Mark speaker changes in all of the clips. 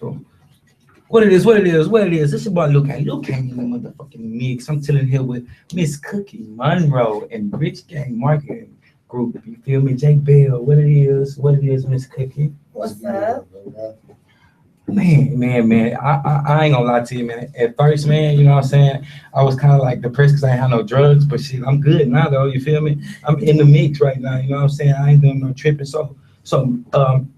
Speaker 1: Boom. What it is, what it is, what it is. It's your boy Lukang. Lukang in the motherfucking mix. I'm chilling here with Miss Cookie Monroe and Rich Gang Marketing Group. You feel me? Jake Bell. What it is, Miss Cookie.
Speaker 2: What's up?
Speaker 1: Man. I ain't gonna lie to you, man. At first, man, you know what I'm saying? I was kind of like depressed because I ain't had no drugs, but shit, I'm good now though, you feel me? I'm in the mix right now, you know what I'm saying? I ain't doing no tripping. So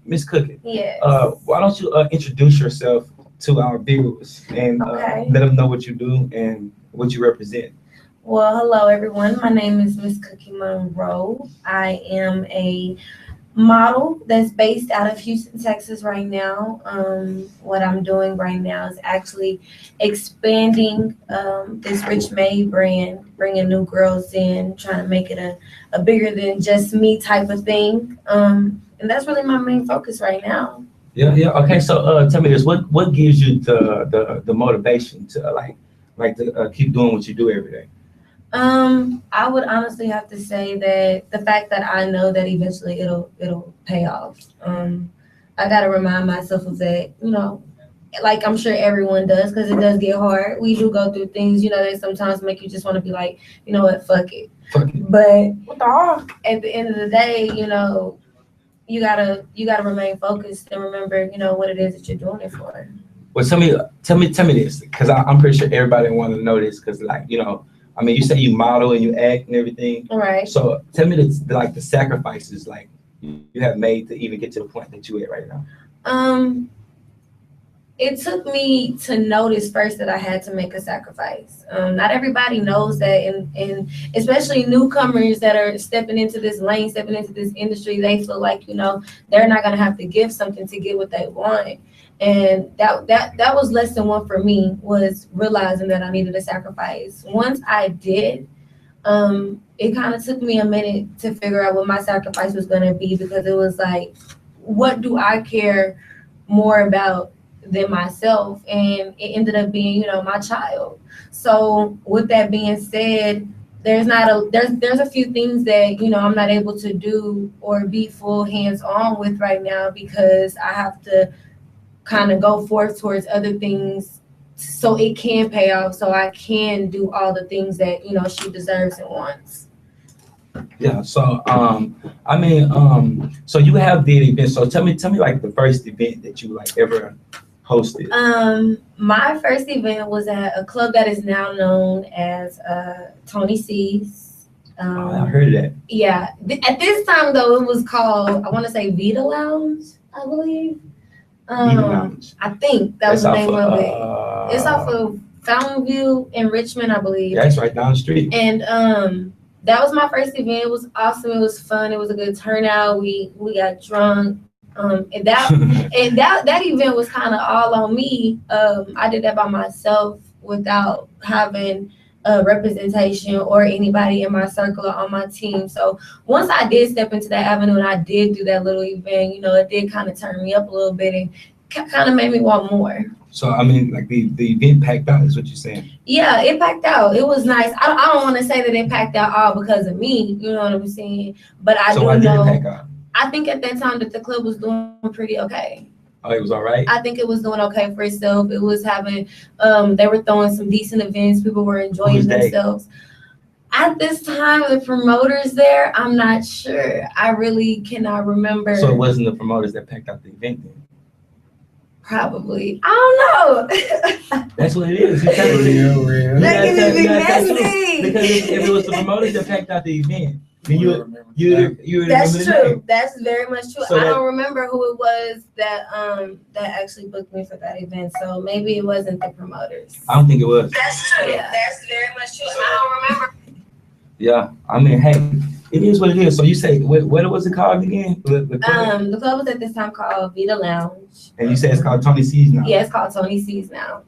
Speaker 1: Miss Cookie,
Speaker 2: Yes.
Speaker 1: why don't you introduce yourself to our viewers and
Speaker 2: Okay.
Speaker 1: let them know what you do and what you represent.
Speaker 2: Well, hello everyone. My name is Miss Cookie Monroe. I am a model that's based out of Houston, Texas right now. What I'm doing right now is actually expanding this Rich Maid brand, bringing new girls in, trying to make it a bigger than just me type of thing. And that's really my main focus right now.
Speaker 1: Yeah. Okay, so tell me this: what gives you the motivation to like to keep doing what you do every day?
Speaker 2: I would honestly have to say that the fact that I know that eventually it'll pay off. I gotta remind myself of that, like I'm sure everyone does, because it does get hard. We do go through things, that sometimes make you just want to be like, you know what, fuck it. But at the end of the day, you gotta remain focused and remember, what it is that you're doing it for.
Speaker 1: Well, tell me this, because I'm pretty sure everybody want to know this, because I mean, you say you model and you act and everything.
Speaker 2: All right.
Speaker 1: So tell me the sacrifices like you have made to even get to the point that you at right now.
Speaker 2: It took me to notice first that I had to make a sacrifice. Not everybody knows that, and especially newcomers that are stepping into this lane, stepping into this industry, they feel like, they're not gonna have to give something to get what they want. And that was lesson one for me, was realizing that I needed a sacrifice. Once I did, it kind of took me a minute to figure out what my sacrifice was gonna be, because it was like, what do I care more about than myself? And it ended up being, my child. So with that being said, there's a few things that, I'm not able to do or be full hands-on with right now, because I have to kind of go forth towards other things so it can pay off, so I can do all the things that, she deserves and wants.
Speaker 1: Yeah, so so you have did events. So tell me like the first event that you like ever hosted.
Speaker 2: My first event was at a club that is now known as Tony C's.
Speaker 1: I heard of that.
Speaker 2: Yeah. At this time though, it was called, I want to say Vita Lounge, I believe. I think that was the name of it. It's off of Fountain View in Richmond, I believe.
Speaker 1: Yeah, it's right down the street.
Speaker 2: And that was my first event. It was awesome. It was fun. It was a good turnout. We got drunk. And that event was kind of all on me. I did that by myself without having a representation or anybody in my circle or on my team. So once I did step into that avenue and I did do that little event, it did kind of turn me up a little bit and kind of made me want more.
Speaker 1: So I mean, like the event packed out is what you're saying?
Speaker 2: Yeah, it packed out. It was nice. I don't want to say that it packed out all because of me. You know what I'm saying? But I do know.
Speaker 1: It pack out?
Speaker 2: I think at that time that the club was doing pretty okay.
Speaker 1: Oh, it was all right?
Speaker 2: I think it was doing okay for itself. It was having, they were throwing some decent events. People were enjoying themselves. At this time, the promoters there, I'm not sure. I really cannot remember.
Speaker 1: So it wasn't the promoters that packed out the event then?
Speaker 2: Probably. I don't know.
Speaker 1: That's what it is.
Speaker 2: Real.
Speaker 1: Because if it was the promoters that packed out the event, then you
Speaker 2: That's true. That's very much true. So I don't remember who it was that actually booked me for that event. So maybe it wasn't the promoters.
Speaker 1: I don't think it was.
Speaker 2: That's true. Yeah. That's very much true. I don't remember.
Speaker 1: Yeah. I mean, hey, it is what it is. So you say what was it called again?
Speaker 2: The club was at this time called Vita Lounge.
Speaker 1: And you say it's called Tony C's now?
Speaker 2: Yeah, it's called Tony C's now.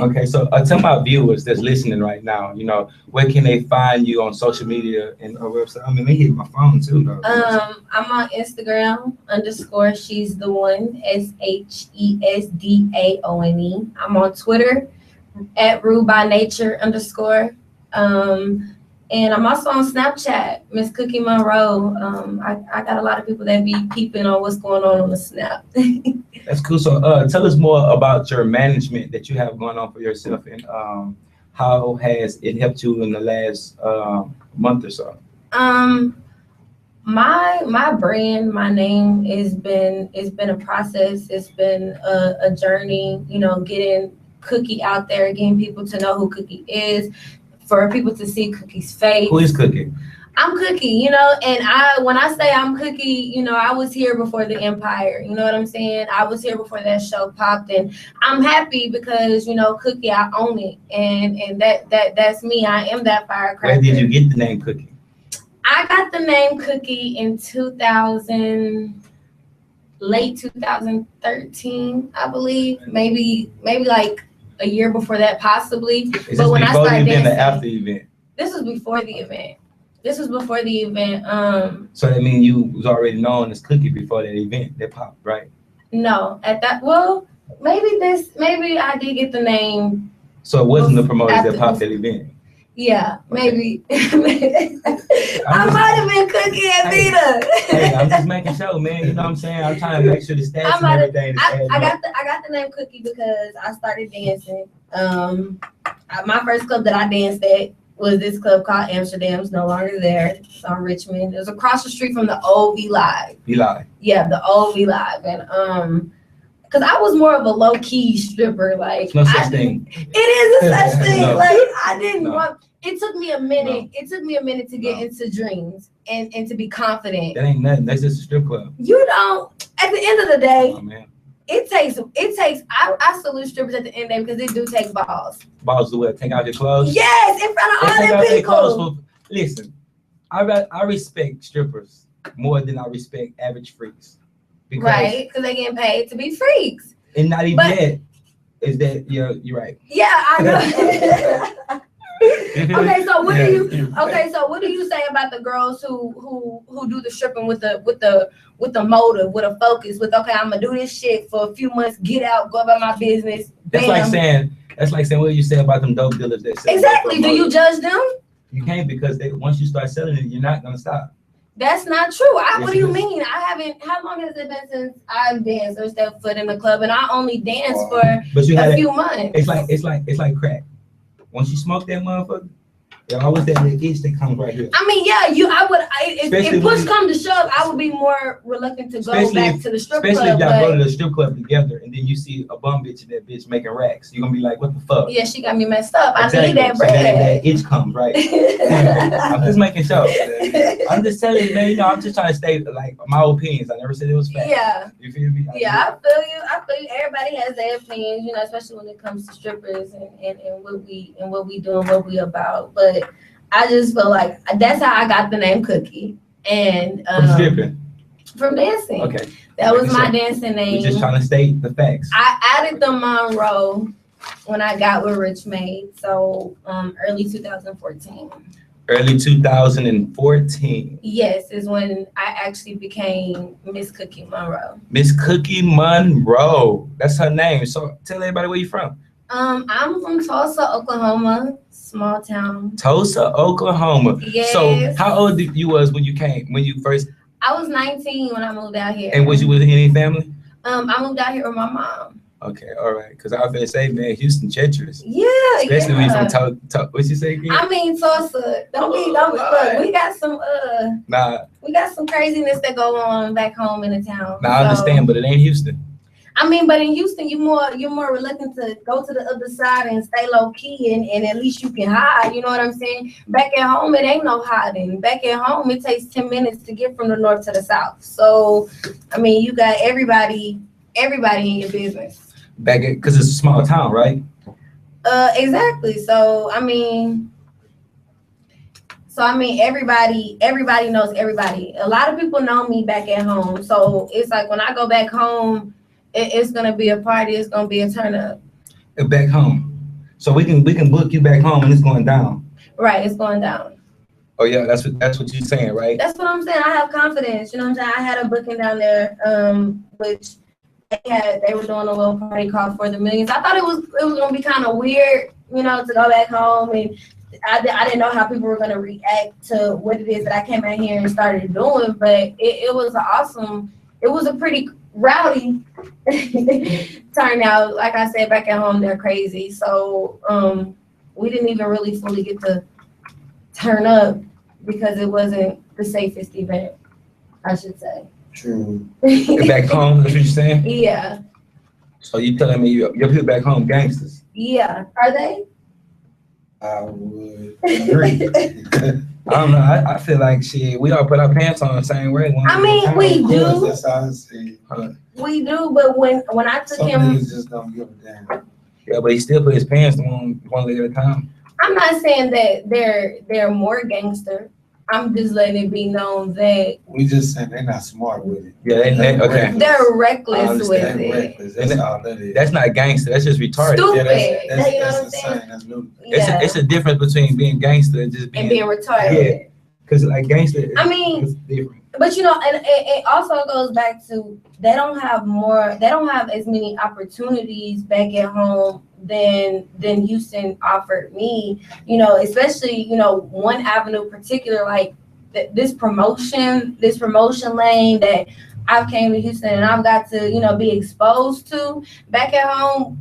Speaker 1: Okay, so tell my viewers that's listening right now, where can they find you on social media and website? I mean, they hit my phone too, though.
Speaker 2: I'm on Instagram _ she's the one, SHESDAONE. I'm on Twitter at Rude by Nature _ and I'm also on Snapchat, Miss Cookie Monroe. I got a lot of people that be peeping on what's going on the Snap.
Speaker 1: That's cool. So tell us more about your management that you have going on for yourself, and how has it helped you in the last month or so?
Speaker 2: Um, my brand, my name it's been a process. It's been a journey, getting Cookie out there, getting people to know who Cookie is, for people to see Cookie's face.
Speaker 1: Who is Cookie?
Speaker 2: I'm Cookie, and when I say I'm Cookie, I was here before the Empire. You know what I'm saying? I was here before that show popped, and I'm happy because Cookie, I own it, and that's me. I am that firecracker.
Speaker 1: Where did you get the name Cookie?
Speaker 2: I got the name Cookie in late 2013, I believe. Maybe like a year before that, possibly.
Speaker 1: Is
Speaker 2: but
Speaker 1: this
Speaker 2: when I
Speaker 1: before the
Speaker 2: started
Speaker 1: event
Speaker 2: dancing,
Speaker 1: or after the event?
Speaker 2: This was before the event.
Speaker 1: So that means you was already known as Cookie before that event that popped, right?
Speaker 2: No, maybe I did get the name.
Speaker 1: So it wasn't the promoters that popped that event.
Speaker 2: Yeah, maybe.
Speaker 1: Okay.
Speaker 2: I might have been Cookie and Vita.
Speaker 1: Hey, I'm just making sure, man. You know what I'm saying? I'm trying to make sure the stats and everything is adding up.
Speaker 2: I got the name Cookie because I started dancing. My first club that I danced at was this club called Amsterdam. It's no longer there. It's on Richmond. It was across the street from the old V Live.
Speaker 1: V Live.
Speaker 2: Yeah, the old V Live. And because I was more of a low key stripper. Like,
Speaker 1: no such thing.
Speaker 2: It is a such thing.
Speaker 1: No.
Speaker 2: Like, I didn't want. It took me a minute.
Speaker 1: No.
Speaker 2: It took me a minute to get into dreams and to be confident.
Speaker 1: That ain't nothing. That's just a strip club.
Speaker 2: You don't. At the end of the day,
Speaker 1: Oh, man.
Speaker 2: it takes. I salute strippers at the end of the day because it do take balls.
Speaker 1: Balls to what? Take out your clothes?
Speaker 2: Yes, in front of all the people.
Speaker 1: Listen, I respect strippers more than I respect average freaks.
Speaker 2: Right, because they getting paid to be freaks.
Speaker 1: And not even that. Is that you're right?
Speaker 2: Yeah, I know. Okay, so what do you say about the girls who do the stripping with the motive, with a focus, with okay, I'm gonna do this shit for a few months, get out, go about my business.
Speaker 1: That's like saying what you say about them dope dealers that sell.
Speaker 2: Exactly. Do you judge them?
Speaker 1: You can't, because once you start selling it, you're not gonna stop.
Speaker 2: That's not true. What do you mean? I haven't. How long has it been since I've danced or stepped foot in the club? And I only danced for a few months.
Speaker 1: It's like crack. Once you smoke that motherfucker, there always that little itch that comes right here.
Speaker 2: I mean, yeah, if push come to shove, I would be more reluctant to go back to the strip club.
Speaker 1: Especially if y'all go to the strip club together and then you see a bum bitch and that bitch making racks. You're gonna be like, what the fuck?
Speaker 2: Yeah, she got me messed up.
Speaker 1: Exactly.
Speaker 2: I need that bread.
Speaker 1: So that itch comes, right? I'm just making sure. I'm just telling you, man, I'm just trying to state like my opinions. I never said it was fact.
Speaker 2: Yeah.
Speaker 1: You feel me?
Speaker 2: I feel you. Everybody has their opinions, especially when it comes to strippers and what we do and what we about. But I just feel like that's how I got the name Cookie. And from dancing. Okay. That was my dancing name.
Speaker 1: We're just trying to state the facts.
Speaker 2: I added the Monroe when I got with Rich Made. So early 2014.
Speaker 1: Early 2014.
Speaker 2: Yes, is when I actually became Miss Cookie Monroe.
Speaker 1: Miss Cookie Monroe. That's her name. So tell everybody where you from.
Speaker 2: I'm from Tulsa, Oklahoma. Small town.
Speaker 1: Tulsa, Oklahoma.
Speaker 2: Yes.
Speaker 1: So how old you was when you first?
Speaker 2: I was 19 when I moved out here.
Speaker 1: And was you with any family?
Speaker 2: I moved out here with my mom.
Speaker 1: Okay, all right. Because I was gonna say, man, Houston treacherous.
Speaker 2: Yeah,
Speaker 1: especially when you from Tulsa. What you say again?
Speaker 2: I mean Tulsa. Don't look. We got some we got some craziness that go on back home in the town.
Speaker 1: Nah, I understand, but it ain't Houston.
Speaker 2: I mean, but in Houston, you're more reluctant to go to the other side and stay low key, and at least you can hide. You know what I'm saying? Back at home, it ain't no hiding. Back at home, it takes 10 minutes to get from the north to the south. So, I mean, you got everybody in your business.
Speaker 1: Because it's a small town, right?
Speaker 2: Exactly. So I mean, everybody knows everybody. A lot of people know me back at home. So it's like when I go back home, it's gonna be a party. It's gonna be a turn up.
Speaker 1: Back home, so we can book you back home, and it's going down.
Speaker 2: Right, it's going down.
Speaker 1: Oh yeah, that's what you're saying, right?
Speaker 2: That's what I'm saying. I have confidence. You know what I'm saying? I had a booking down there, which they were doing a little party called For the Millions. I thought it was gonna be kind of weird, to go back home, and I didn't know how people were gonna react to what it is that I came out here and started doing. But it was an awesome. It was a pretty Rowdy turned out, like I said, back at home, they're crazy. So we didn't even really fully get to turn up because it wasn't the safest event, I should say.
Speaker 3: True.
Speaker 1: Back home, that's what you're saying?
Speaker 2: Yeah.
Speaker 1: So you telling me your people back home gangsters?
Speaker 2: Yeah. Are they?
Speaker 3: I would agree.
Speaker 1: I don't know. I feel like shit. We all put our pants on the same way.
Speaker 2: I mean, we do.
Speaker 3: That's how I see it.
Speaker 2: We do, but when I took
Speaker 3: Some
Speaker 2: him,
Speaker 3: niggas just don't give a damn.
Speaker 1: Yeah, but he still put his pants on one leg at a time.
Speaker 2: I'm not saying that they're more gangster. I'm just letting it be known that
Speaker 3: We just saying they're not smart with it.
Speaker 1: Yeah, okay.
Speaker 2: they're
Speaker 3: I
Speaker 2: reckless with
Speaker 3: understand
Speaker 2: it.
Speaker 3: reckless. That's all that is.
Speaker 1: That's not gangster. That's just retarded.
Speaker 2: Stupid.
Speaker 3: Yeah,
Speaker 2: You know what I'm
Speaker 3: insane.
Speaker 2: saying?
Speaker 3: That's ludicrous.
Speaker 2: Yeah.
Speaker 1: It's a difference between being gangster and just
Speaker 2: And
Speaker 1: being
Speaker 2: retarded.
Speaker 1: because like gangster.
Speaker 2: I mean,
Speaker 1: is different.
Speaker 2: But you know, and it also goes back to they don't have as many opportunities back at home than Houston offered me. You know, especially, you know, one avenue particular, like this promotion lane that I've came to Houston and I've got to, you know, be exposed to. Back at home,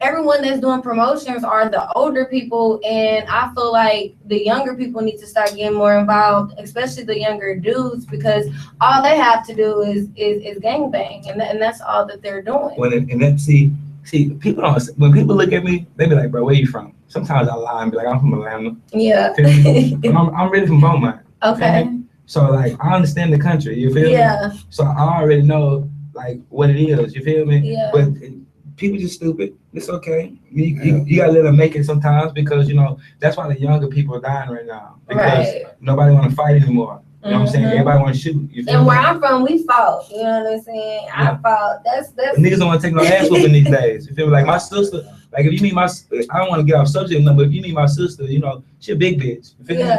Speaker 2: everyone that's doing promotions are the older people, and I feel like the younger people need to start getting more involved, especially the younger dudes, because all they have to do is gangbang, and that's all that they're doing.
Speaker 1: See, people don't. When people look at me, they be like, "Bro, where you from?" Sometimes I lie and be like, "I'm from Atlanta."
Speaker 2: Yeah.
Speaker 1: I'm really from Beaumont.
Speaker 2: Okay.
Speaker 1: So like, I understand the country. You feel
Speaker 2: Yeah.
Speaker 1: me? So I already know like what it is. You feel me?
Speaker 2: Yeah.
Speaker 1: But people just stupid. It's okay. You gotta let them make it sometimes, because you know that's why the younger people are dying right now, because nobody want to fight anymore. You know what I'm saying? Everybody want to shoot. You feel
Speaker 2: And
Speaker 1: me?
Speaker 2: where I'm from, we fought. You know what I'm saying?
Speaker 1: Yeah.
Speaker 2: I fought. That's
Speaker 1: Niggas don't want to take no ass whooping these days. You feel me? Like my sister, like if you meet my, I don't want to get off subject number. If you meet my sister, you know she a big bitch. You feel me?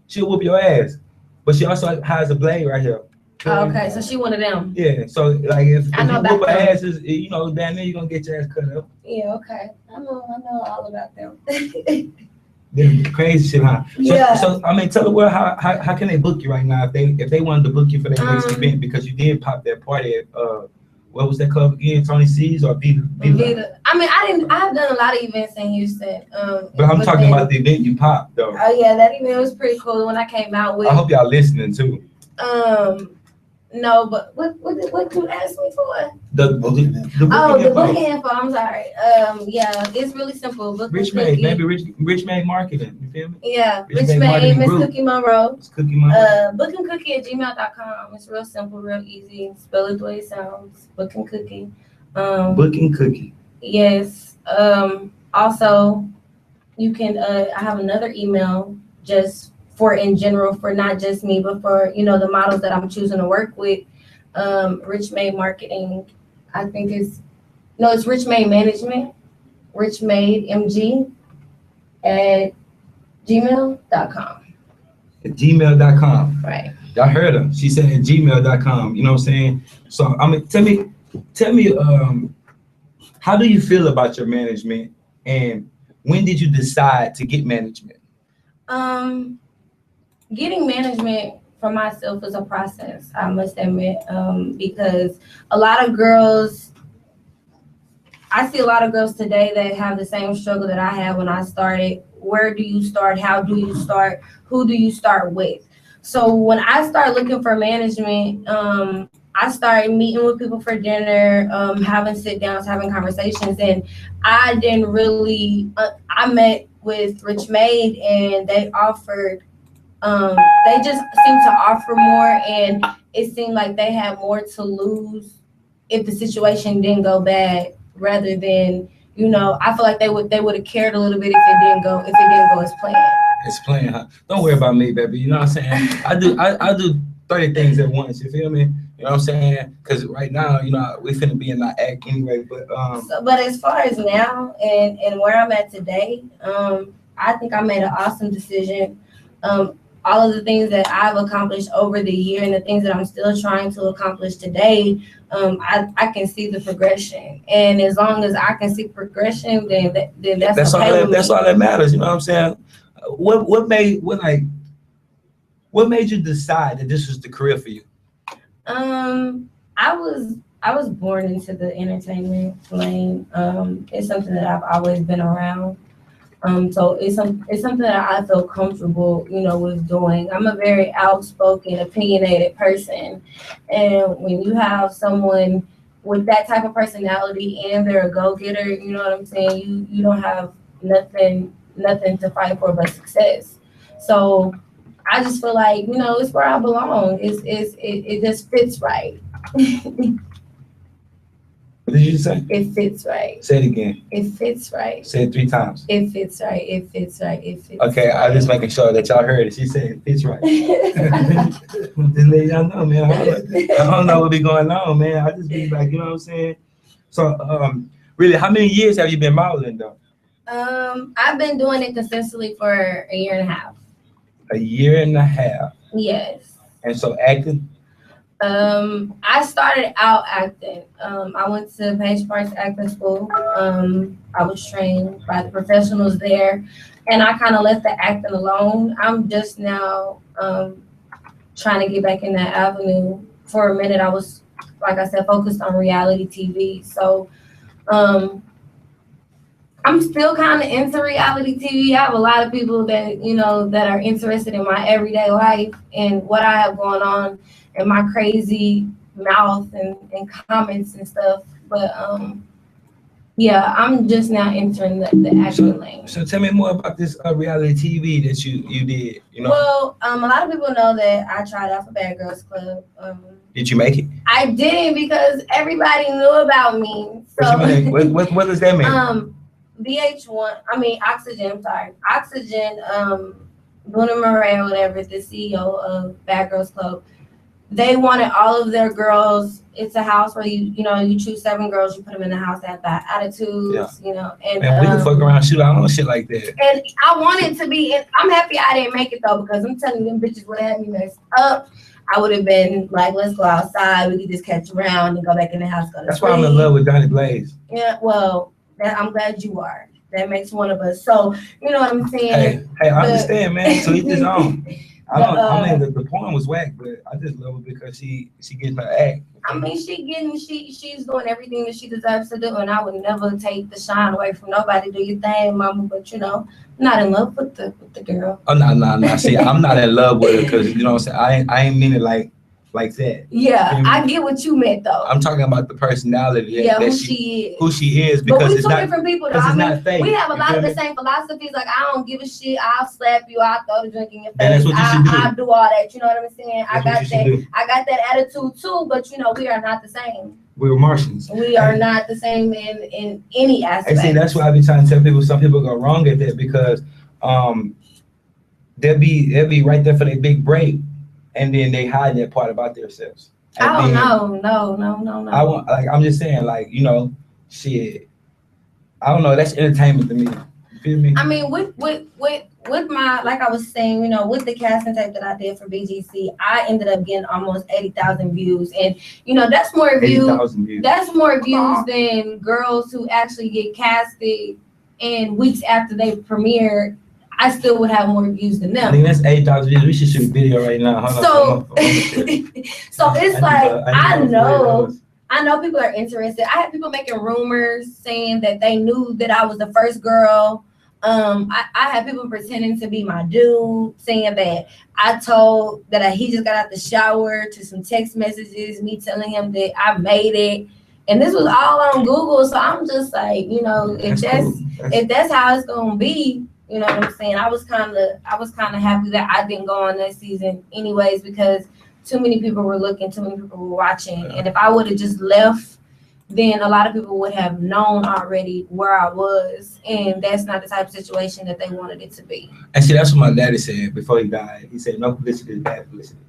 Speaker 1: She'll whoop your ass, but she also has a blade right here.
Speaker 2: Oh, okay, so she one of them.
Speaker 1: Yeah, so like if you whoop her
Speaker 2: them.
Speaker 1: ass, you know, damn near you gonna get your ass cut up.
Speaker 2: Yeah, okay. I know all about them.
Speaker 1: Then crazy shit, huh? So,
Speaker 2: Yeah.
Speaker 1: So I mean, tell the world how can they book you right now if they wanted to book you for their next event, because you did pop that party at what was that club again? Tony C's or Vita?
Speaker 2: I mean, I've done a lot of events in Houston.
Speaker 1: But I'm talking about the event you popped though.
Speaker 2: Oh yeah, that event was pretty cool when I came out with.
Speaker 1: I hope y'all listening too.
Speaker 2: No, but what you asked me for?
Speaker 1: The booking
Speaker 2: info. I'm sorry. Yeah, it's really simple.
Speaker 1: Rich Made, maybe Rich Made Marketing. You feel me?
Speaker 2: Yeah,
Speaker 1: Rich
Speaker 2: Made,
Speaker 1: Marketing
Speaker 2: Miss
Speaker 1: Group.
Speaker 2: Cookie Monroe.
Speaker 1: It's Cookie Monroe.
Speaker 2: bookingcookie@gmail.com. It's real simple, real easy. Spell it the way it sounds. Booking Cookie.
Speaker 1: Booking Cookie.
Speaker 2: Yes. Also, you can. I have another email just for in general, for not just me, but for, you know, the models that I'm choosing to work with. Rich Made Marketing. I think it's Rich Made Management. Rich Made MG at gmail.com.
Speaker 1: At gmail.com.
Speaker 2: Right.
Speaker 1: Y'all heard her. She said at gmail.com. You know what I'm saying? So I mean, tell me, how do you feel about your management, and when did you decide to get management?
Speaker 2: Getting management for myself is a process, I must admit, because a lot of girls, I see a lot of girls today that have the same struggle that I had when I started. Where do you start? How do you start? Who do you start with? So when I started looking for management, I started meeting with people for dinner, having sit downs, having conversations, and I didn't really, I met with Rich Made, and they offered, they just seemed to offer more, and it seemed like they had more to lose if the situation didn't go bad, rather than, you know, I feel like they would have cared a little bit if it didn't go as planned.
Speaker 1: It's playing, huh? Don't worry about me, baby. You know what I'm saying? I do 30 things at once. You feel me? You know what I'm saying? Because right now, you know, we finna be in our act anyway. But
Speaker 2: but as far as now and where I'm at today, I think I made an awesome decision. All of the things that I've accomplished over the year and the things that I'm still trying to accomplish today, I can see the progression. And as long as I can see progression, then that's okay with me.
Speaker 1: That's all that matters. You know what I'm saying? What made you decide that this was the career for you?
Speaker 2: I was I was born into the entertainment lane. It's something that I've always been around. So it's something that I feel comfortable, with doing. I'm a very outspoken, opinionated person, and when you have someone with that type of personality and they're a go-getter, you know what I'm saying. You don't have nothing to fight for but success. So I just feel like it's where I belong. It just fits right.
Speaker 1: What did you say?
Speaker 2: It fits right.
Speaker 1: Say it again.
Speaker 2: It fits right.
Speaker 1: Say it 3 times.
Speaker 2: It fits right. It fits right. It fits
Speaker 1: Okay,
Speaker 2: right.
Speaker 1: I'm just making sure that y'all heard it. She said it fits right. Just let y'all know, man. I don't know what be going on, man. I just be like, you know what I'm saying? So, really, how many years have you been modeling, though?
Speaker 2: I've been doing it consistently for a year and a half.
Speaker 1: A year and a half.
Speaker 2: Yes.
Speaker 1: And so acting?
Speaker 2: I started out acting. I went to Page Parks Acting School. I was trained by the professionals there, and I kind of left the acting alone. I'm just now trying to get back in that avenue. For a minute, I was, like I said, focused on reality TV. So I'm still kind of into reality TV. I have a lot of people that, that are interested in my everyday life and what I have going on and my crazy mouth and comments and stuff. But yeah, I'm just now entering the acting lane.
Speaker 1: So tell me more about this reality TV that you did.
Speaker 2: Well, a lot of people know that I tried out for Bad Girls Club.
Speaker 1: Did you make it?
Speaker 2: I didn't because everybody knew about me. So
Speaker 1: what does that mean?
Speaker 2: Oxygen, Oxygen, Luna Murray, whatever, the CEO of Bad Girls Club, they wanted all of their girls. It's a house where you choose 7 girls, you put them in the house that have bad attitudes, and
Speaker 1: man, we can fuck around, shoot our own shit like that.
Speaker 2: And I wanted to be, and I'm happy I didn't make it though, because I'm telling you, them bitches would have had me messed up. I would have been like, let's go outside, we could just catch around and go back in the house.
Speaker 1: That's why I'm in love with Donnie Blaze.
Speaker 2: Yeah, well, I'm glad you are. That makes one of us. So, you know what I'm saying?
Speaker 1: Hey, I understand, man. So each his own. The porn was whack, but I just love her because she gets her act.
Speaker 2: She's doing everything that she deserves to do, and I would never take the shine away from nobody. Do your thing, mama, but I'm not in love with the girl.
Speaker 1: Oh no. See, I'm not in love with her because you know what I'm saying. I ain't mean it like that.
Speaker 2: Yeah, I get what you meant though.
Speaker 1: I'm talking about the personality.
Speaker 2: Who she is.
Speaker 1: Because
Speaker 2: but we're
Speaker 1: it's
Speaker 2: two
Speaker 1: not
Speaker 2: different people.
Speaker 1: Though. Not fake.
Speaker 2: We have a lot of the same philosophies. Like I don't give a shit. I'll slap you. I'll throw the drink in your face.
Speaker 1: And that's what you should do.
Speaker 2: I'll do all that. You know what I'm saying?
Speaker 1: That's
Speaker 2: I got that attitude too. But we are not the same.
Speaker 1: We're Martians.
Speaker 2: We are not the same in any aspect.
Speaker 1: And see, that's why I be trying to tell people. Some people go wrong at that because they'll be right there for their big break, and then they hide that part about themselves.
Speaker 2: Oh no.
Speaker 1: I'm just saying, shit. I don't know. That's entertainment to me. You feel me?
Speaker 2: I mean, with my, like I was saying, with the casting tape that I did for BGC, I ended up getting almost 80,000 views, and that's more views. That's more views than girls who actually get casted, and weeks after they premiere, I still would have more views than them.
Speaker 1: I think that's 8,000 views. We should shoot a video right now.
Speaker 2: So it's like I know people are interested. I had people making rumors saying that they knew that I was the first girl. I had people pretending to be my dude, saying that I told that he just got out the shower, to some text messages, me telling him that I made it. And this was all on Google. So I'm just like, if that's how it's gonna be, you know what I'm saying? I was kind of happy that I didn't go on that season anyways, because too many people were looking, too many people were watching. And if I would have just left, then a lot of people would have known already where I was. And that's not the type of situation that they wanted it to be.
Speaker 1: And see, that's what my daddy said before he died. He said, no publicity is bad publicity.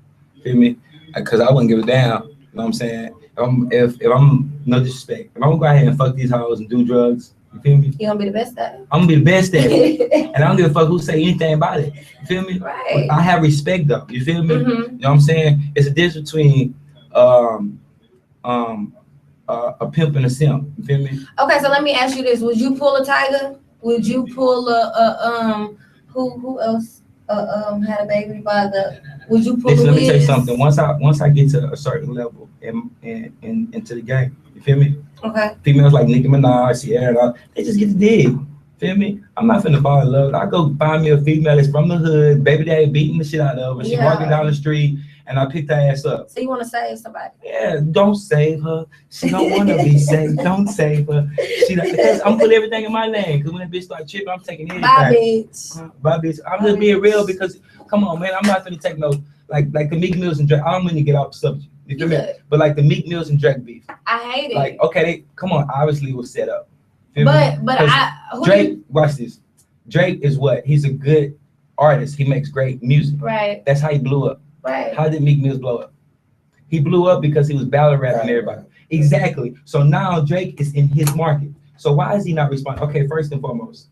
Speaker 1: Feel me? Because I wouldn't give a damn. You know what I'm saying? If I'm, no disrespect, if I'm gonna go out here and fuck these hoes and do drugs, you feel me?
Speaker 2: You're gonna be the best at it.
Speaker 1: I'm gonna be the best at it. And I don't give a fuck who say anything about it. You feel me?
Speaker 2: Right.
Speaker 1: I have respect though. You feel me?
Speaker 2: Mm-hmm.
Speaker 1: You know what I'm saying? It's a difference between a pimp and a simp. You feel me?
Speaker 2: Okay, so let me ask you this. Would you pull a Tiger? Would you pull a who else? had a baby by the, would you pull
Speaker 1: Listen,
Speaker 2: the
Speaker 1: let me tell you
Speaker 2: Wiz?
Speaker 1: something. Once I get to a certain level and into the game, you feel me?
Speaker 2: Okay.
Speaker 1: Females like Nicki Minaj, Sierra, they just get to dig. Feel me? I'm not finna fall in love. I go find me a female that's from the hood, baby daddy beating the shit out of her. She
Speaker 2: Yeah.
Speaker 1: walking down the street and I picked her ass up.
Speaker 2: So you want to save somebody?
Speaker 1: Yeah, don't save her. She don't want to be saved. Don't save her. Because I'm putting everything in my name. Because when that bitch start tripping, I'm taking anything.
Speaker 2: Bye, bitch.
Speaker 1: Bye, bitch. I'm
Speaker 2: Bye,
Speaker 1: just being
Speaker 2: bitch.
Speaker 1: real because, come on, man. I'm not gonna take no like the Meek Mills and Drake. I don't mean to get off the subject. You feel me?
Speaker 2: Good.
Speaker 1: But like the Meek Mills and Drake beef.
Speaker 2: I hate it.
Speaker 1: Like, okay, come on. Obviously, it was set up. Feel
Speaker 2: but
Speaker 1: me?
Speaker 2: but
Speaker 1: 'Cause Drake, watch this. Drake is what? He's a good artist. He makes great music.
Speaker 2: right,
Speaker 1: That's how he blew up.
Speaker 2: right.
Speaker 1: How did Meek Mills blow up? He blew up because he was battle rapping everybody. Exactly. So now Drake is in his market. So why is he not responding? Okay, first and foremost,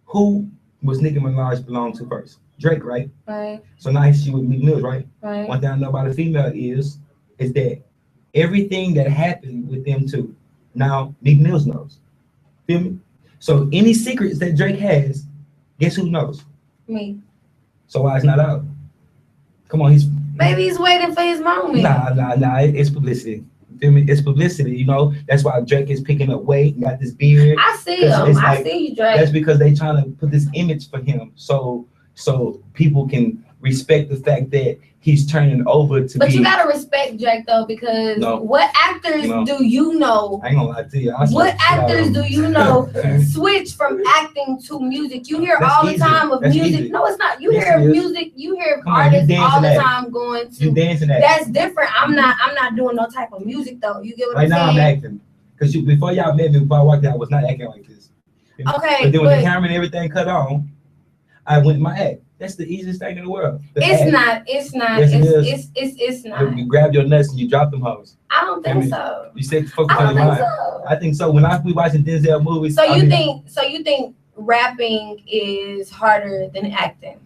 Speaker 1: who was Nicki Minaj belong to first? Drake, right?
Speaker 2: Right,
Speaker 1: So now she with Meek Mills, right?
Speaker 2: right.
Speaker 1: One thing I know about a female is that everything that happened with them two, now Meek Mills knows. Feel me? So any secrets that Drake has, guess who knows?
Speaker 2: Me.
Speaker 1: So why it's not out? Come on, he's
Speaker 2: Maybe he's waiting for his moment.
Speaker 1: Nah. It's publicity. Feel me? It's publicity. You know, that's why Drake is picking up weight. Got this beard.
Speaker 2: I see
Speaker 1: 'Cause
Speaker 2: him.
Speaker 1: it's
Speaker 2: I
Speaker 1: like-
Speaker 2: see you, Drake.
Speaker 1: That's because they trying to put this image for him, so people can respect the fact that he's turning over to
Speaker 2: But
Speaker 1: be.
Speaker 2: you gotta respect Drake though, because
Speaker 1: No.
Speaker 2: what actors
Speaker 1: No.
Speaker 2: do you know?
Speaker 1: I ain't gonna lie to you.
Speaker 2: What actors do you know switch from acting to music? You hear
Speaker 1: That's
Speaker 2: all the
Speaker 1: easy.
Speaker 2: time of
Speaker 1: That's
Speaker 2: music.
Speaker 1: easy.
Speaker 2: No, it's not. You
Speaker 1: Yes,
Speaker 2: hear
Speaker 1: it is.
Speaker 2: music. You hear
Speaker 1: Come on, you
Speaker 2: artists
Speaker 1: dance
Speaker 2: all the
Speaker 1: to that.
Speaker 2: time going
Speaker 1: You
Speaker 2: to.
Speaker 1: dancing at?
Speaker 2: That's different. I'm not doing no type of music though. You get what
Speaker 1: Right
Speaker 2: I'm
Speaker 1: now I'm
Speaker 2: saying?
Speaker 1: acting. Cause before y'all met me, before I walked out, I was not acting like this.
Speaker 2: Okay,
Speaker 1: But then when the
Speaker 2: but
Speaker 1: camera and everything cut on, I went my act. That's the easiest thing in the world. The
Speaker 2: it's
Speaker 1: act.
Speaker 2: not. It's not.
Speaker 1: Yes, it is.
Speaker 2: It's not.
Speaker 1: You grab your nuts and you drop them hoes.
Speaker 2: I don't think
Speaker 1: mean,
Speaker 2: so.
Speaker 1: You said focus
Speaker 2: I
Speaker 1: on
Speaker 2: don't
Speaker 1: your
Speaker 2: think
Speaker 1: mind.
Speaker 2: so.
Speaker 1: I think so. When we watching Denzel movies,
Speaker 2: So
Speaker 1: I
Speaker 2: you
Speaker 1: mean,
Speaker 2: think rapping is harder than acting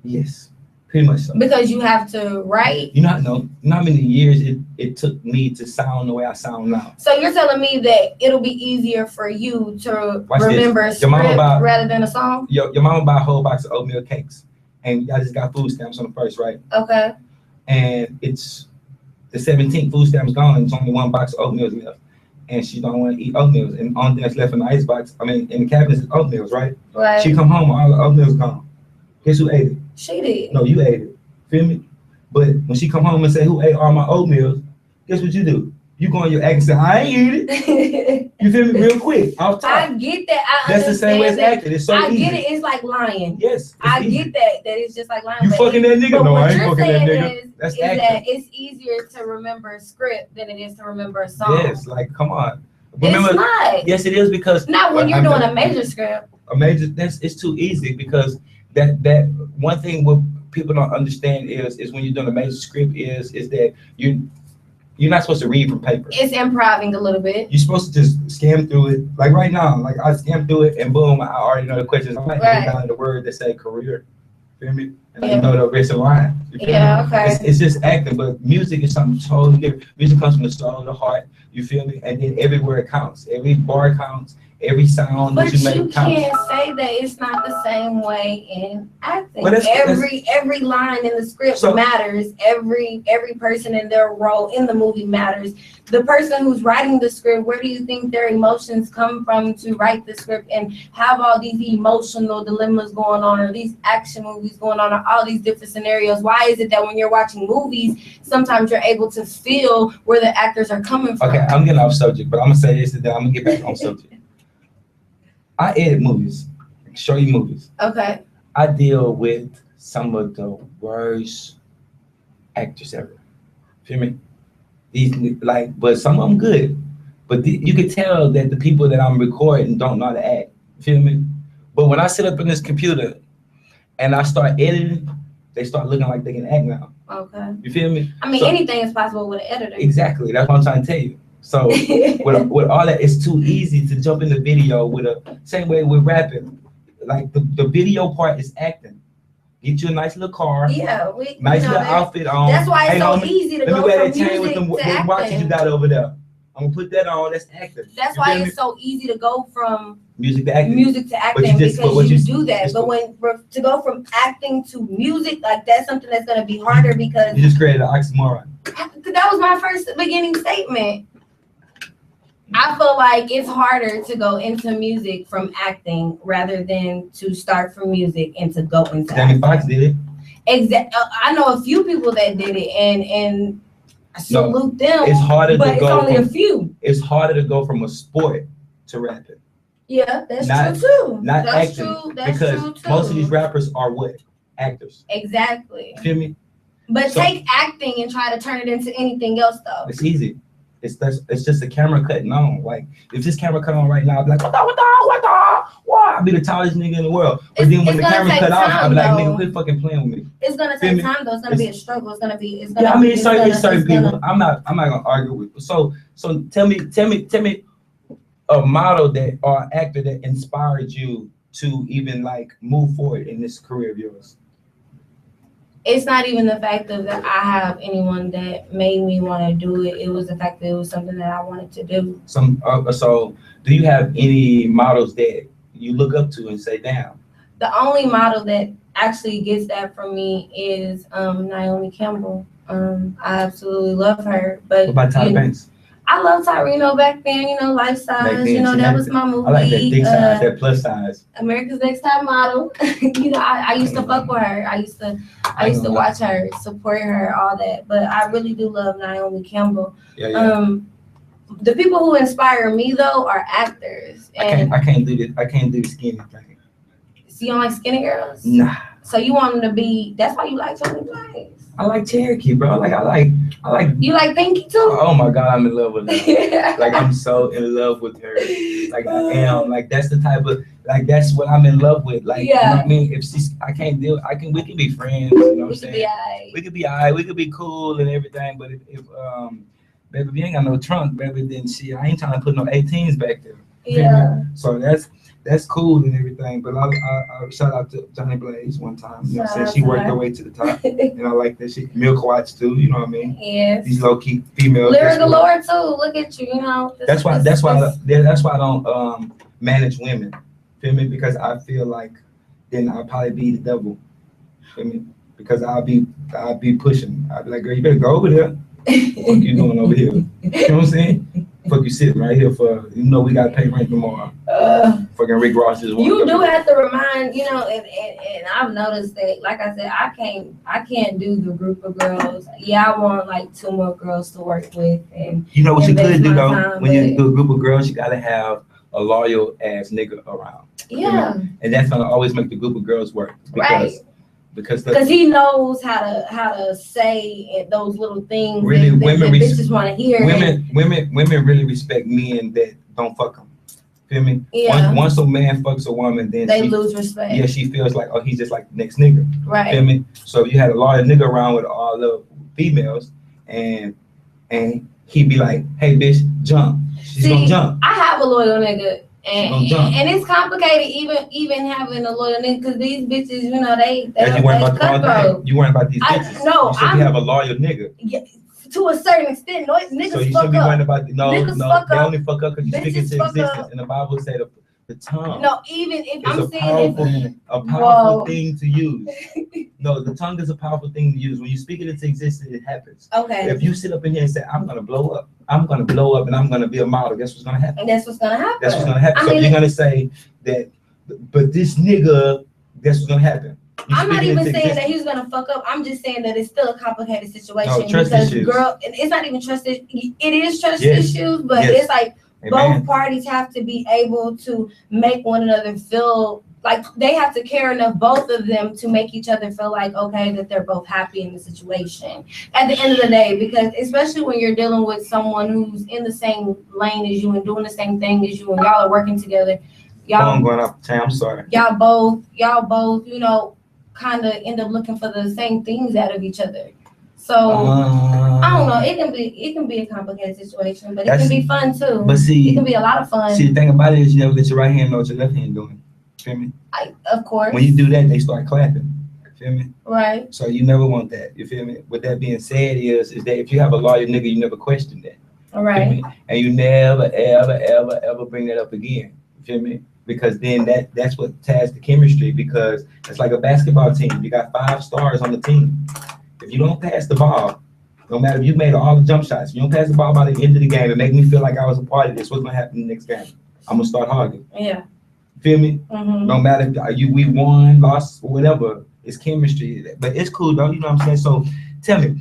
Speaker 1: yes, pretty much so.
Speaker 2: because you have to write.
Speaker 1: You know how many years it took me to sound the way I sound now.
Speaker 2: So you're telling me that it'll be easier for you to
Speaker 1: Watch this.
Speaker 2: remember a
Speaker 1: Your
Speaker 2: script
Speaker 1: mama buy-
Speaker 2: rather than a song?
Speaker 1: Your mama buy a whole box of oatmeal cakes, and y'all just got food stamps on the first, right?
Speaker 2: Okay.
Speaker 1: And it's the 17th food stamp's gone. It's only one box of oatmeal left, and she don't want to eat oatmeal. And the only thing that's left in the icebox, in the cabinet is oatmeal, right?
Speaker 2: Right.
Speaker 1: She come home, all the oatmeal's gone. Guess who ate it?
Speaker 2: She did.
Speaker 1: No, you ate it. Feel me? But when she come home and say, who ate all my oatmeal? Guess what you do? You go on your act and say, I ain't eat it. You feel me? Real quick, off top.
Speaker 2: I get that.
Speaker 1: That's the same way as acting. It's so
Speaker 2: I
Speaker 1: easy.
Speaker 2: get it. It's like lying.
Speaker 1: Yes.
Speaker 2: I get that it's just like lying.
Speaker 1: You
Speaker 2: but
Speaker 1: fucking that nigga?
Speaker 2: but
Speaker 1: No,
Speaker 2: what
Speaker 1: I ain't
Speaker 2: you're
Speaker 1: fucking that
Speaker 2: saying
Speaker 1: nigga. That's
Speaker 2: is
Speaker 1: acting.
Speaker 2: that it's easier to remember a script than it is to remember a song.
Speaker 1: Yes, like come on.
Speaker 2: It's not.
Speaker 1: Yes, it is because
Speaker 2: Not when you're
Speaker 1: I'm
Speaker 2: doing
Speaker 1: not-
Speaker 2: a major script.
Speaker 1: a major. It's too easy because that one thing what people don't understand is when you're doing a major script is that you're not supposed to read from paper.
Speaker 2: It's improving a little bit.
Speaker 1: You're supposed to just skim through it. Like right now, like I skim through it and boom, I already know the questions. I might
Speaker 2: Right.
Speaker 1: write down the word that say career. Feel me? And
Speaker 2: Yeah.
Speaker 1: I know the rest of the line. You feel
Speaker 2: Yeah,
Speaker 1: me?
Speaker 2: okay.
Speaker 1: It's just acting, but music is something totally different. Music comes from the soul, the heart. You feel me? And then every word counts. Every bar counts. Every sound
Speaker 2: But
Speaker 1: that you
Speaker 2: you
Speaker 1: make counts.
Speaker 2: can't say that it's not the same way in acting.
Speaker 1: But
Speaker 2: Every line in the script
Speaker 1: So-
Speaker 2: matters. Every person in their role in the movie matters. The person who's writing the script, where do you think their emotions come from to write the script and have all these emotional dilemmas going on, or these action movies going on, or all these different scenarios? Why is it that when you're watching movies, sometimes you're able to feel where the actors are coming from?
Speaker 1: Okay, I'm getting off subject, but I'm gonna say this and then I'm gonna get back on subject. I edit movies, show you movies.
Speaker 2: Okay.
Speaker 1: I deal with some of the worst actors ever. Feel me? But some of them good. But you can tell that the people that I'm recording don't know how to act. Feel me? But when I sit up in this computer and I start editing, they start looking like they can act now.
Speaker 2: Okay.
Speaker 1: You feel me?
Speaker 2: I mean,
Speaker 1: So-
Speaker 2: anything is possible with an editor.
Speaker 1: Exactly. That's what I'm trying to tell you. So with all that, it's too easy to jump in the video with same way with rapping. Like the video part is acting. Get you a nice little car,
Speaker 2: Yeah,
Speaker 1: nice
Speaker 2: you know
Speaker 1: little
Speaker 2: that.
Speaker 1: outfit on.
Speaker 2: That's why it's
Speaker 1: Hey,
Speaker 2: so
Speaker 1: homie,
Speaker 2: easy to
Speaker 1: let me
Speaker 2: go
Speaker 1: wear
Speaker 2: from
Speaker 1: that chain with
Speaker 2: music
Speaker 1: them
Speaker 2: to
Speaker 1: watches you
Speaker 2: acting.
Speaker 1: got over there. I'm gonna put that on. That's acting.
Speaker 2: That's
Speaker 1: You
Speaker 2: why
Speaker 1: feel me?
Speaker 2: it's so easy to go from
Speaker 1: Music to acting.
Speaker 2: music to acting
Speaker 1: But
Speaker 2: because you do that.
Speaker 1: it's
Speaker 2: But to go from acting to music, like that's something that's gonna be harder because
Speaker 1: you just created an oxymoron.
Speaker 2: that was my first beginning statement. I feel like it's harder to go into music from acting rather than to start from music and to go into
Speaker 1: Jamie
Speaker 2: acting.
Speaker 1: Foxx did it.
Speaker 2: Exactly. I know a few people that did it, and I salute them.
Speaker 1: It's harder
Speaker 2: but
Speaker 1: to
Speaker 2: it's
Speaker 1: go
Speaker 2: only
Speaker 1: from,
Speaker 2: a few.
Speaker 1: It's harder to go from a sport to rapping.
Speaker 2: Yeah, that's
Speaker 1: Not-
Speaker 2: true too.
Speaker 1: Not
Speaker 2: That's
Speaker 1: acting.
Speaker 2: true. That's
Speaker 1: Because
Speaker 2: true too.
Speaker 1: most of these rappers are what? Actors.
Speaker 2: Exactly.
Speaker 1: You feel me?
Speaker 2: But
Speaker 1: So-
Speaker 2: take acting and try to turn it into anything else though.
Speaker 1: It's easy. It's just a camera cutting on. Like if this camera cut on right now, I'd be like, what? I'll be the tallest nigga in the world. But then when the camera cut off, I'll be like, nigga, quit fucking playing with me.
Speaker 2: It's gonna
Speaker 1: Feel
Speaker 2: take
Speaker 1: me?
Speaker 2: time though. It's gonna be a struggle. It's gonna be.
Speaker 1: Yeah, I mean, it's certain people. I'm not gonna argue with. So tell me a model that or an actor that inspired you to even like move forward in this career of yours.
Speaker 2: It's not even the fact of that I have anyone that made me want to do it. It was the fact that it was something that I wanted to do.
Speaker 1: So do you have any models that you look up to and say, damn?
Speaker 2: The only model that actually gets that from me is Naomi Campbell. I absolutely love her. But
Speaker 1: What about Tyra Banks?
Speaker 2: I love Tyreno back then, life size. That was my movie.
Speaker 1: I like that thick size, that plus size.
Speaker 2: America's Next Top Model. I used to fuck with her. I used to watch her, support her, all that. But I really do love Naomi Campbell.
Speaker 1: Yeah.
Speaker 2: The people who inspire me though are actors. And
Speaker 1: I can't do this. I can't do the skinny thing.
Speaker 2: So you don't like skinny girls?
Speaker 1: Nah.
Speaker 2: So you want them to be? That's why you like Tony Blaze.
Speaker 1: I like Cherokee, bro. I like.
Speaker 2: You like Pinky too?
Speaker 1: Oh my God, I'm in love with her. Like I'm so in love with her. Like I am. Like that's the type of that's what I'm in love with. Like you know what I mean, if she's, I can't deal. We can be friends. You know what I'm saying? We could be alright. We could be cool and everything. But if baby, if you ain't got no trunk, baby, then I ain't trying to put no 18s back there.
Speaker 2: Yeah.
Speaker 1: So that's cool and everything. But I shout out to Johnny Blaze one time. You know what I'm saying? She worked her way to the top. And I like that shit. Milk Watch too, you know what I mean?
Speaker 2: Yes.
Speaker 1: These low key females.
Speaker 2: Lyric Galore too. Look at you, That's why
Speaker 1: I don't manage women. Feel me? Because I feel like then I'll probably be the devil. Feel me? Because I'll be pushing. I'll be like, girl, you better go over there. What you doing over here? You know what I'm saying? Fuck you sitting right here for, we gotta pay rent tomorrow. Fucking Rick Ross is one.
Speaker 2: You do have to remind, and I've noticed that, like I said, I can't do the group of girls. Yeah, I want like 2 more girls to work with, and
Speaker 1: you know what you could do though? When you do a group of girls, you gotta have a loyal ass nigga around.
Speaker 2: Yeah.
Speaker 1: And that's gonna always make the group of girls work. Because
Speaker 2: he knows how to say those little things
Speaker 1: really,
Speaker 2: that bitches want to hear.
Speaker 1: Women really respect men that don't fuck them. Feel me?
Speaker 2: Yeah.
Speaker 1: Once a man fucks a woman, then
Speaker 2: they lose respect.
Speaker 1: Yeah, she feels like, oh, he's just like the next nigga.
Speaker 2: Right.
Speaker 1: Feel me? So if you had a loyal nigga around with all the females, and he'd be like, hey, bitch, jump. She's gonna jump.
Speaker 2: I have a loyal nigga. And it's complicated even having a loyal nigga because these bitches, they cutthroat.
Speaker 1: You weren't about these bitches.
Speaker 2: No,
Speaker 1: you have a loyal nigga.
Speaker 2: Yeah, to a certain extent, niggas
Speaker 1: so you
Speaker 2: fuck
Speaker 1: should be
Speaker 2: up.
Speaker 1: worrying about they only fuck up because you speak into existence.
Speaker 2: Up.
Speaker 1: And the Bible say the tongue.
Speaker 2: No, even if I'm
Speaker 1: saying a powerful thing to use. No, the tongue is a powerful thing to use. When you speak it into existence, it happens.
Speaker 2: Okay.
Speaker 1: If you sit up in here and say, I'm gonna blow up, and I'm gonna be a model, guess what's gonna happen?
Speaker 2: That's what's gonna happen.
Speaker 1: So you're gonna say that, but this nigga, that's what's gonna happen.
Speaker 2: I'm not even saying that he's gonna fuck up. I'm just saying that it's still a complicated situation.
Speaker 1: No, trust issues.
Speaker 2: Girl, it's not even trust issues. It is trust issues, but it's like both parties have to be able to make one another feel like they have to care enough, both of them, to make each other feel like, okay, that they're both happy in the situation at the end of the day. Because especially when you're dealing with someone who's in the same lane as you and doing the same thing as you and y'all are working together.
Speaker 1: I'm going off the chain. I'm sorry.
Speaker 2: Y'all both, kind of end up looking for the same things out of each other. So I don't know. It can be a complicated situation, but it can be fun too.
Speaker 1: But see,
Speaker 2: it can be a lot of fun.
Speaker 1: See, the thing about it is you never let your right hand know what your left hand doing. Feel me?
Speaker 2: Of course.
Speaker 1: When you do that, they start clapping. Feel me?
Speaker 2: Right.
Speaker 1: So you never want that. You feel me? With that being said, is that if you have a loyal nigga, you never question that.
Speaker 2: All right.
Speaker 1: And you never, ever bring that up again. You feel me? Because then that's what ties the chemistry, because it's like a basketball team. You got 5 stars on the team. If you don't pass the ball, no matter if you made all the jump shots, you don't pass the ball by the end of the game and make me feel like I was a part of this, what's gonna happen the next game? I'm gonna start hogging.
Speaker 2: Yeah.
Speaker 1: Feel me?
Speaker 2: Mm-hmm.
Speaker 1: No matter if we won, lost, or whatever, it's chemistry. But it's cool though, you know what I'm saying? So tell me,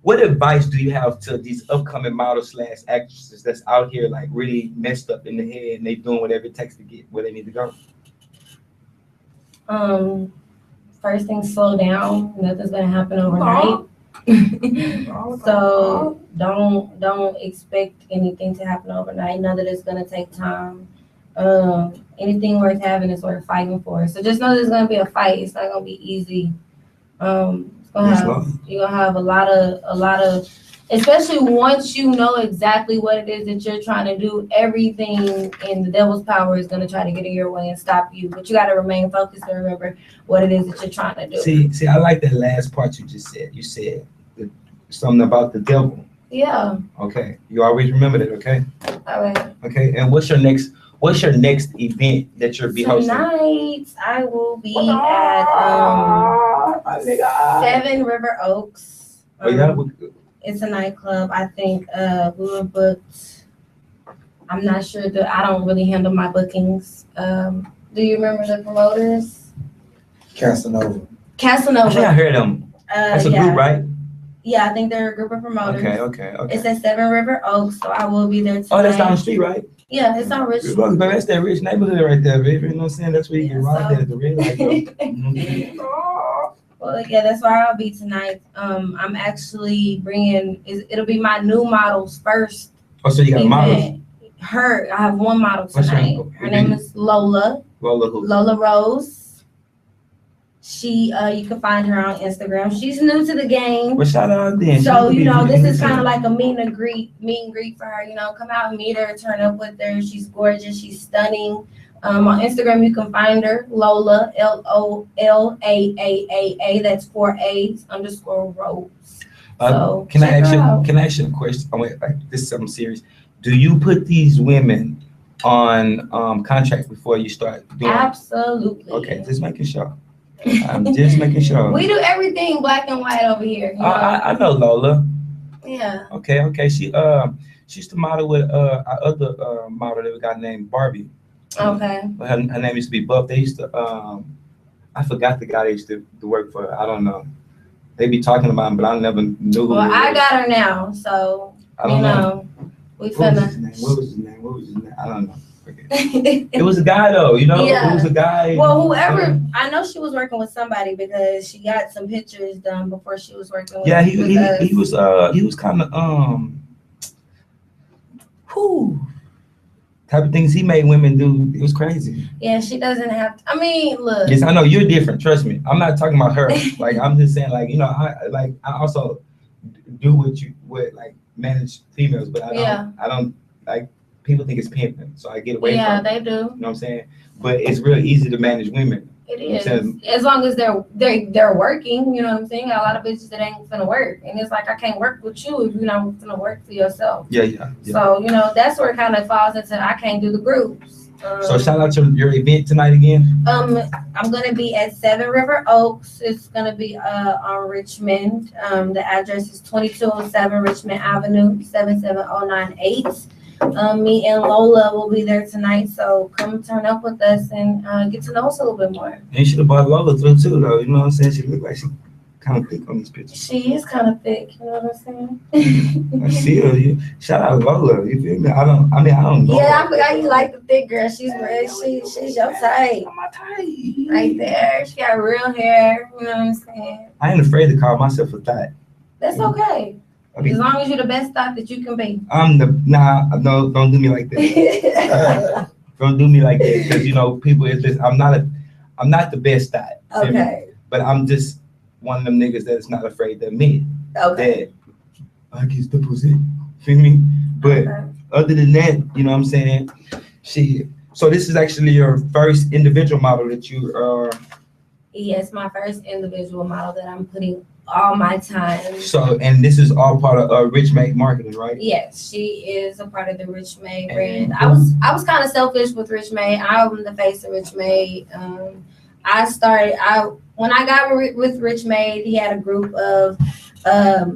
Speaker 1: what advice do you have to these upcoming models / actresses that's out here like really messed up in the head and they doing whatever it takes to get where they need to go?
Speaker 2: First thing, slow down. Nothing's gonna happen overnight. So don't expect anything to happen overnight. Know that it's gonna take time. Anything worth having is worth fighting for. So just know that it's gonna be a fight. It's not gonna be easy. You're gonna have a lot of, especially once you know exactly what it is that you're trying to do, everything in the devil's power is gonna try to get in your way and stop you. But you gotta remain focused and remember what it is that you're trying to do.
Speaker 1: See, I like that last part you just said. You said something about the devil.
Speaker 2: Yeah.
Speaker 1: Okay. You always remember that, okay?
Speaker 2: All right.
Speaker 1: Okay. And what's your next event that you'll be hosting?
Speaker 2: Tonight I will be at 7 River Oaks. It's a nightclub. I think we were booked. I'm not sure I don't really handle my bookings. Do you remember the promoters?
Speaker 3: Casanova.
Speaker 1: I think I heard them. That's a group, right?
Speaker 2: Yeah, I think they're a group of promoters.
Speaker 1: Okay.
Speaker 2: It's at 7 River Oaks, so I will be there tonight.
Speaker 1: Oh, that's down the street, right?
Speaker 2: Yeah, it's on Rich.
Speaker 1: Baby, that's that rich neighborhood right there, baby. You know what I'm saying? That's where you get robbed at the red light.
Speaker 2: Well, yeah, that's where I'll be tonight. I'm actually bringing. It'll be my new model's first.
Speaker 1: Oh, so you got a model?
Speaker 2: I have one model tonight. Her name is Lola.
Speaker 1: Lola who?
Speaker 2: Lola Rose. She, you can find her on Instagram. She's new to the game.
Speaker 1: Well, shout out then.
Speaker 2: So, this is kind of like a meet and greet for her. Come out and meet her, turn up with her. She's gorgeous. She's stunning. On Instagram, you can find her, Lola, LOLAAA. That's 4 A's _ Rose. So
Speaker 1: can I ask you a question? This is something serious. Do you put these women on contract before you start doing?
Speaker 2: Absolutely.
Speaker 1: Okay, just making sure. I'm just making sure.
Speaker 2: We do everything black and white over here.
Speaker 1: I know Lola.
Speaker 2: Yeah.
Speaker 1: Okay. She used to model with our other model that we got named Barbie.
Speaker 2: Okay.
Speaker 1: Her name used to be Buff. They used to I forgot the guy they used to work for. I don't know. They be talking about him, but I never knew.
Speaker 2: Well, I got her now, so
Speaker 1: I don't know.
Speaker 2: We finna.
Speaker 1: What was his name? I don't know. It was a guy though,
Speaker 2: Yeah.
Speaker 1: It was a guy.
Speaker 2: Well, whoever, I know she was working with somebody because she got some pictures done before she was working with.
Speaker 1: Yeah, he was kind of type of things he made women do. It was crazy.
Speaker 2: Yeah, she doesn't have. Look.
Speaker 1: Yes, I know you're different. Trust me. I'm not talking about her. Like I'm just saying, like I also do what manage females, but I don't like. People think it's pimping, so I get away from it.
Speaker 2: Yeah, they do.
Speaker 1: You know what I'm saying? But it's real easy to manage women.
Speaker 2: It is. As long as they're working, you know what I'm saying? A lot of bitches that ain't gonna work. And it's like, I can't work with you if you're not gonna work for yourself.
Speaker 1: Yeah.
Speaker 2: So, that's where it kind of falls into I can't do the groups.
Speaker 1: So shout out to your event tonight again.
Speaker 2: I'm gonna be at 7 River Oaks. It's gonna be on Richmond. The address is 2207 Richmond Avenue, 77098. Me and Lola will be there tonight, so come turn up with us and get to know us a little bit more.
Speaker 1: And you should have brought Lola through too, though. You know what I'm saying? She look like she kind of thick on these pictures.
Speaker 2: She is kind of thick. You know what I'm saying?
Speaker 1: I see her. Shout out Lola. You feel me? I don't know.
Speaker 2: Yeah, I forgot you like the thick girl. She's your type.
Speaker 1: My type.
Speaker 2: Right there. She got real hair. You know what I'm saying?
Speaker 1: I ain't afraid to call myself a thot.
Speaker 2: That's okay. As long as you're the best thought that you can be.
Speaker 1: No, don't do me like that. Don't do me like that, because people. It's just I'm not the best thought.
Speaker 2: Okay.
Speaker 1: But I'm just one of them niggas that's not afraid to admit that I get the pussy. Feel me? But other than that, you know what I'm saying? So this is actually your first individual model that you are.
Speaker 2: Yes, my first individual model that I'm putting all my time.
Speaker 1: So, and this is all part of Rich Make Marketing, right?
Speaker 2: Yes, she is a part of the Rich May brand. I was kind of selfish with Rich May. I'm the face of Rich May. When I got with Rich May, he had a group of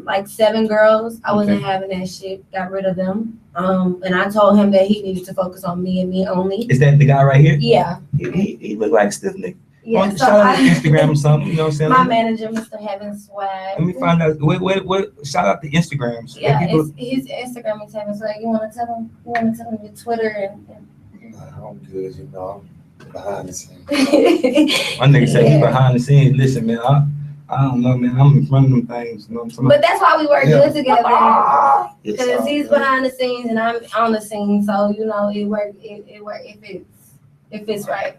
Speaker 2: like 7 girls. I wasn't having that shit. Got rid of them. And I told him that he needed to focus on me and me only.
Speaker 1: Is that the guy right here?
Speaker 2: Yeah.
Speaker 1: He look like stiff nigga.
Speaker 2: Yeah,
Speaker 1: shout out to Instagram or something, you know what I'm saying?
Speaker 2: My manager, Mr. Heaven Swag.
Speaker 1: Let me find out. What shout out to Instagram. So
Speaker 2: yeah, his Instagram is Heaven Swag. You want to tell him your Twitter and
Speaker 3: I'm good, you know. I'm behind the scenes.
Speaker 1: My nigga said he's behind the scenes. Listen, man, I don't know, man. I'm in front of them things. You know what I'm saying?
Speaker 2: But that's why we work good together. Because he's behind the scenes and I'm on the scene. So it work if it's right.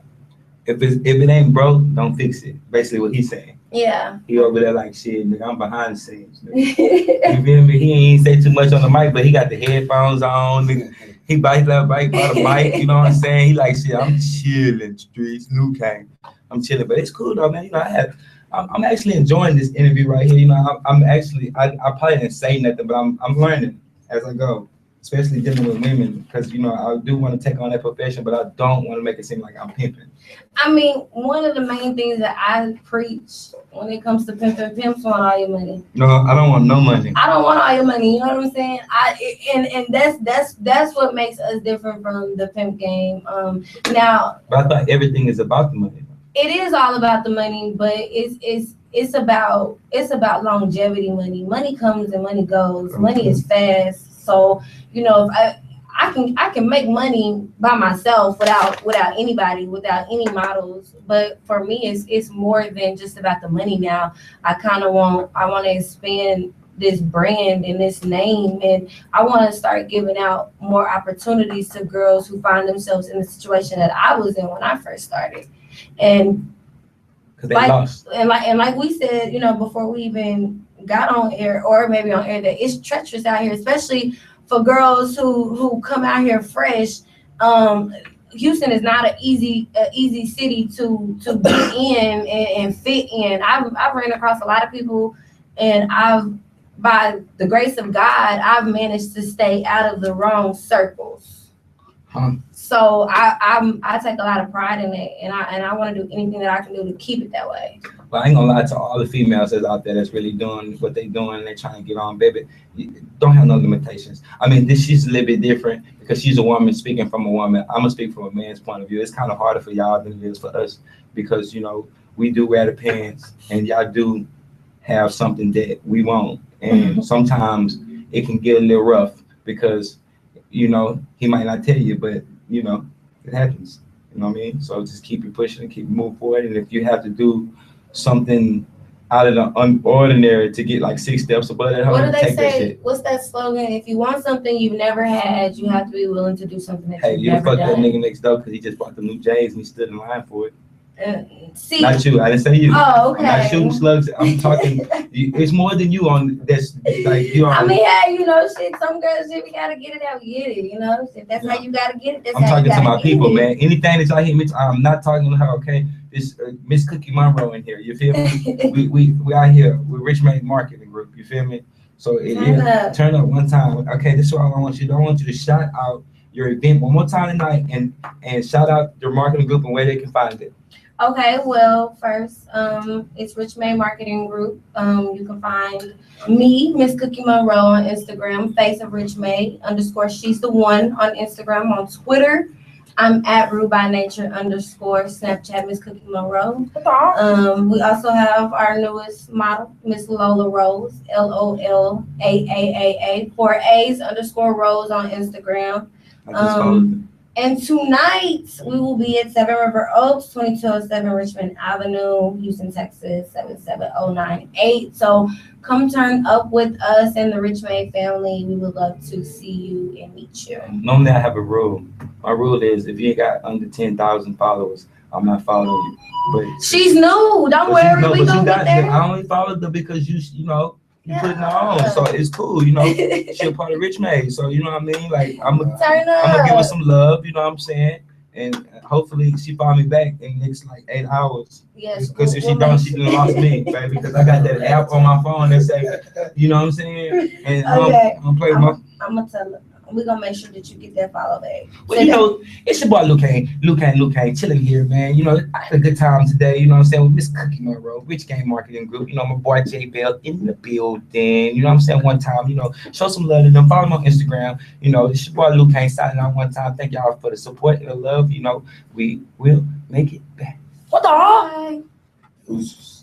Speaker 1: If it ain't broke, don't fix it. Basically what he's saying.
Speaker 2: Yeah.
Speaker 1: He over there like shit, nigga, I'm behind the scenes. You feel me? He ain't say too much on the mic, but he got the headphones on. Nigga. He bites that bike by the mic, you know what I'm saying? He like shit, I'm chilling, streets, Lukang. I'm chilling, but it's cool though, man. I'm actually enjoying this interview right here. You know, I probably didn't say nothing, but I'm learning as I go, especially dealing with women, because I do want to take on that profession, but I don't want to make it seem like I'm pimping.
Speaker 2: I mean, one of the main things that I preach when it comes to pimping, pimps want all your money.
Speaker 1: No, I don't want no money.
Speaker 2: I don't want all your money. You know what I'm saying? And that's what makes us different from the pimp game. Now,
Speaker 1: but I thought everything is about the money.
Speaker 2: It is all about the money, but it's about longevity money. Money comes and money goes. Money is fast. So, if I can make money by myself without anybody, without any models. But for me, it's more than just about the money now. I want to expand this brand and this name, and I want to start giving out more opportunities to girls who find themselves in the situation that I was in when I first started. And like we said, before we even got on air, or maybe on air, that it's treacherous out here, especially for girls who come out here fresh. Houston is not an easy city to get in and fit in. I've ran across a lot of people, and by the grace of God, I've managed to stay out of the wrong circles. So I take a lot of pride in it, and I want to do anything that I can do to keep it that way.
Speaker 1: Well, I ain't gonna lie to all the females that's out there that's really doing what they doing, and they trying to get on, baby. You don't have no limitations. I mean, she's a little bit different because she's a woman speaking from a woman. I'm gonna speak from a man's point of view. It's kind of harder for y'all than it is for us because we do wear the pants, and y'all do have something that we want, and sometimes it can get a little rough because he might not tell you, but it happens. You know what I mean? So just keep it pushing and keep moving forward. And if you have to do something out of the ordinary to get like 6 steps above that,
Speaker 2: what do they
Speaker 1: take
Speaker 2: say?
Speaker 1: That shit.
Speaker 2: What's that slogan? If you want something you've never had, you have to be willing to do something that
Speaker 1: Hey,
Speaker 2: you've
Speaker 1: you
Speaker 2: never
Speaker 1: fuck
Speaker 2: done.
Speaker 1: that nigga next door because he just bought the new J's and he stood in line for it.
Speaker 2: See,
Speaker 1: Not you. I didn't say you.
Speaker 2: Oh, okay.
Speaker 1: I'm not shooting slugs. I'm talking. It's more than you on this. Like you.
Speaker 2: I mean, hey, shit. Some girls, shit, we gotta get it how we get it. If that's how you gotta get it, that's
Speaker 1: I'm
Speaker 2: how you
Speaker 1: talking to
Speaker 2: gotta
Speaker 1: my people,
Speaker 2: it.
Speaker 1: man. Anything that y'all hear me, I'm not talking to her. Okay, this Miss Cookie Monroe in here. You feel me? we out here with Rich Make Marketing Group. You feel me? So turn up one time. Okay, this is what I want you to do. I want you to shout out your event one more time tonight and shout out your marketing group and where they can find it.
Speaker 2: Okay, well, first, it's Rich May Marketing Group. You can find me, Miss Cookie Monroe, on Instagram, face of Rich May _ she's the one on Instagram. On Twitter, I'm at Rue by Nature _ Snapchat, Miss Cookie Monroe. We also have our newest model, Miss Lola Rose, LOLAAAA, 4 A's _ Rose on Instagram. And tonight we will be at 7 River Oaks, 2207 Richmond Avenue, Houston, Texas, 77098. So come turn up with us and the Rich May family. We would love to see you and meet you.
Speaker 1: Normally I have a rule. My rule is if you ain't got under 10,000 followers, I'm not following you. But
Speaker 2: she's new. Don't worry, we gonna get there.
Speaker 1: I only followed her because you put it on, so it's cool, She a part of Rich May, so you know what I mean. Like I'm gonna give her some love, you know what I'm saying. and hopefully she find me back in the next like 8 hours.
Speaker 2: Yes.
Speaker 1: Because if she don't, she done lost me, baby. Because I got that app on my phone that say, you know what I'm saying? And
Speaker 2: Okay.
Speaker 1: I'm play with my.
Speaker 2: I'm gonna tell her. We're gonna make sure that you get that follow back.
Speaker 1: Well, you know, it's your boy Lukang, chilling here, man. You know, I had a good time today, you know what I'm saying, with Miss Cookie Monroe, Rich Game Marketing Group. You know, my boy J Bell in the building. You know what I'm saying? One time, you know, show some love to them. Follow them on Instagram. You know, it's your boy Lukang signing out one time. Thank y'all for the support and the love. You know, we will make it back. What the hell?
Speaker 2: Bye.
Speaker 3: Deuces.